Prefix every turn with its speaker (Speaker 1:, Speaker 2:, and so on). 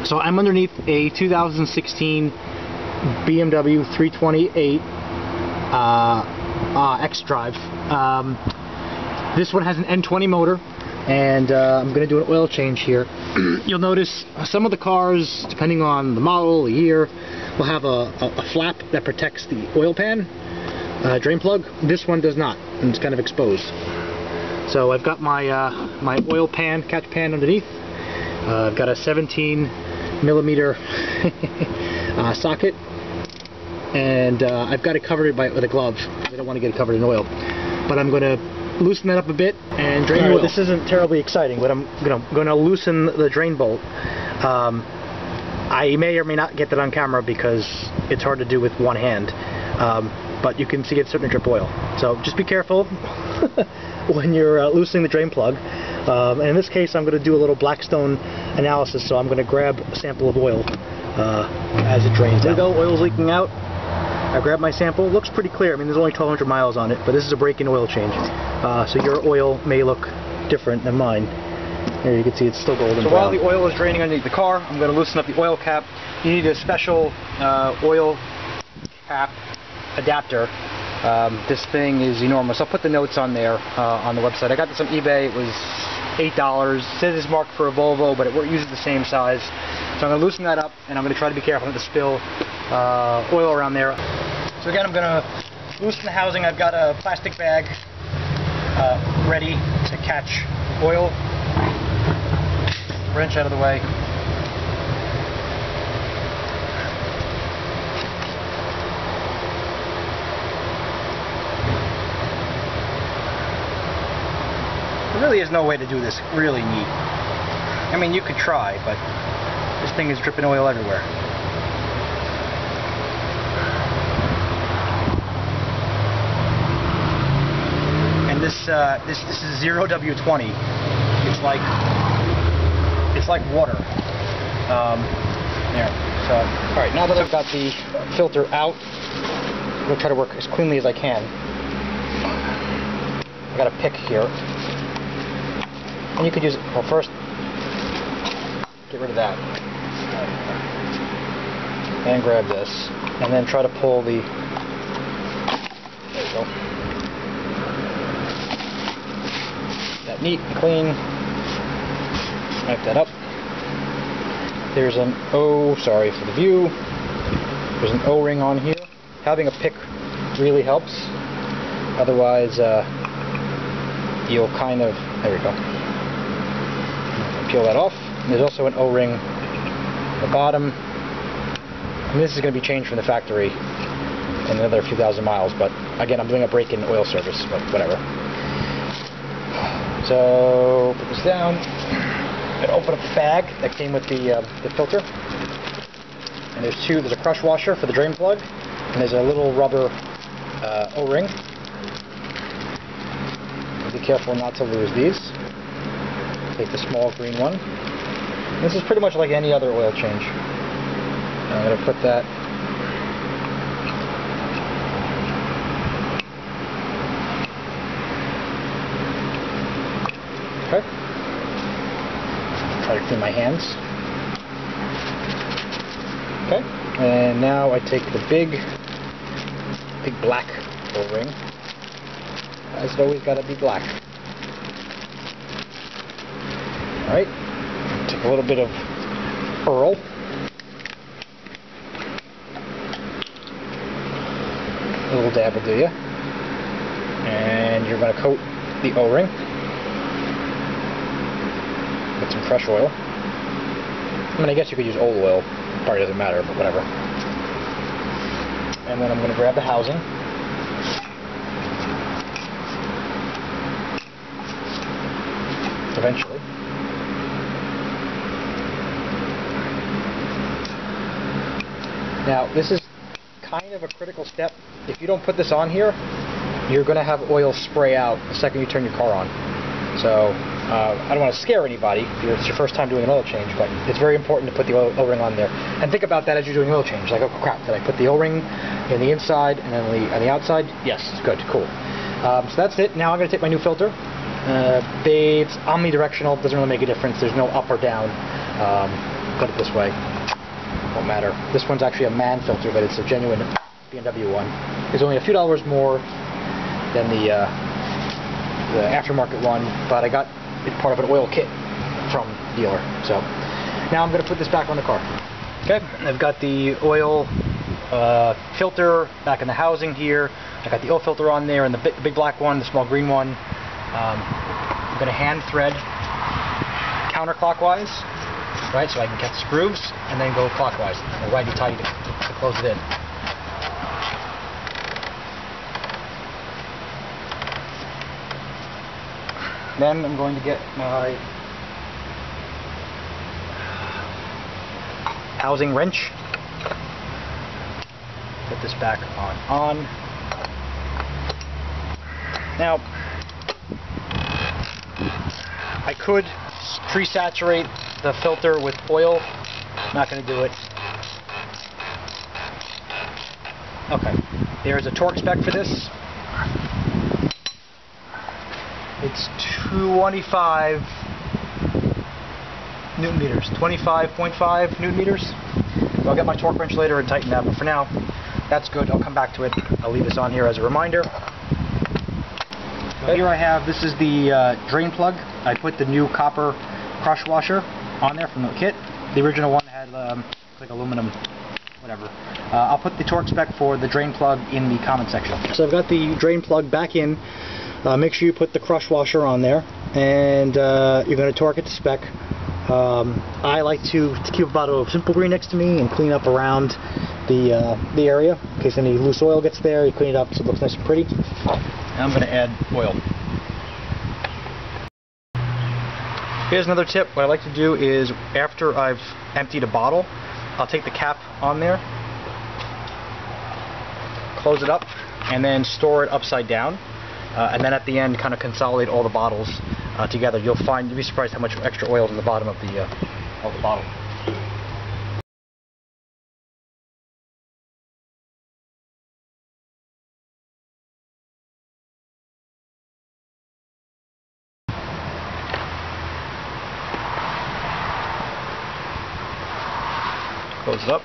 Speaker 1: So I'm underneath a 2016 BMW 328 xDrive. This one has an N20 motor, and I'm going to do an oil change here. You'll notice some of the cars, depending on the model, the year, will have a flap that protects the oil pan, drain plug. This one does not, and it's kind of exposed. So I've got my my oil pan, catch pan underneath. I've got a 17mm socket, and I've got it covered with a glove. I don't want to get it covered in oil, but I'm going to loosen that up a bit and drain the oil. This isn't terribly exciting, but I'm going to loosen the drain bolt. I may or may not get that on camera because it's hard to do with one hand, but you can see it's starting to drip oil. So just be careful when you're loosening the drain plug. And in this case, I'm going to do a little Blackstone analysis, so I'm going to grab a sample of oil as it drains out. There we go, oil's leaking out. I grabbed my sample. It looks pretty clear. I mean, there's only 1,200 miles on it, but this is a break-in oil change. So your oil may look different than mine. There you can see it's still golden brown. So while the oil is draining underneath the car, I'm going to loosen up the oil cap. You need a special oil cap adapter. This thing is enormous. I'll put the notes on there on the website. I got this on eBay. It was $8. It says it's marked for a Volvo, but it uses the same size. So I'm going to loosen that up, and I'm going to try to be careful not to spill oil around there. So again, I'm going to loosen the housing. I've got a plastic bag ready to catch oil. Wrench out of the way. There really is no way to do this really neat. I mean, you could try, but this thing is dripping oil everywhere. And this is 0W20. It's like water. There. So, all right. Now that I've got the filter out, I'm gonna try to work as cleanly as I can. I got a pick here. And you could use it, well, first, get rid of that. And grab this. And then try to pull the, there you go. That neat and clean. Wipe that up. There's an sorry for the view. There's an O-ring on here. Having a pick really helps. Otherwise, you'll kind of, there we go. Peel that off. There's also an O-ring at the bottom. And this is going to be changed from the factory in another few thousand miles, but again, I'm doing a break-in oil service, but whatever. So put this down. I'm going to open up the bag that came with the filter. And there's a crush washer for the drain plug, and there's a little rubber O-ring. Be careful not to lose these. Take the small green one. This is pretty much like any other oil change. I'm going to put that okay. Try to clean my hands. Okay. And now I take the big black O-ring. It's always got to be black. Alright, take a little bit of pearl. A little dab will do ya. And you're going to coat the O-ring with some fresh oil. I mean, I guess you could use old oil. Probably doesn't matter, but whatever. And then I'm going to grab the housing. Eventually. Now, this is kind of a critical step. If you don't put this on here, you're going to have oil spray out the second you turn your car on. So, I don't want to scare anybody if it's your first time doing an oil change, but it's very important to put the O-ring on there. And think about that as you're doing oil change. Like, oh crap, did I put the O-ring in the inside and then on the outside? Yes, good, cool. So that's it. Now I'm going to take my new filter. It's omnidirectional, doesn't really make a difference. There's no up or down. put it this way. Won't matter. This one's actually a man filter, but it's a genuine BMW one. It's only a few dollars more than the aftermarket one, but I got it part of an oil kit from the dealer. So now I'm going to put this back on the car. Okay, I've got the oil filter back in the housing here. I got the oil filter on there, and the big black one, the small green one. I'm going to hand thread counterclockwise, right, so I can catch the grooves, and then go clockwise, or righty-tighty to close it in. Then I'm going to get my housing wrench. Put this back on. Now, I could pre-saturate the filter with oil. Not going to do it. Okay, there's a torque spec for this. It's 25 Newton meters, 25.5 Newton meters. So I'll get my torque wrench later and tighten that, but for now, that's good. I'll come back to it. I'll leave this on here as a reminder. So here I have, this is the drain plug. I put the new copper crush washer on there from the kit. The original one had like aluminum, whatever. I'll put the torque spec for the drain plug in the comment section. So I've got the drain plug back in. Make sure you put the crush washer on there, and you're going to torque it to spec. I like to keep a bottle of Simple Green next to me and clean up around the area in case any loose oil gets there. You clean it up so it looks nice and pretty. And I'm going to add oil. Here's another tip. What I like to do is, after I've emptied a bottle, I'll take the cap on there, close it up, and then store it upside down. And then at the end, kind of consolidate all the bottles together. You'll be surprised how much extra oil is in the bottom of the bottle. Close it up.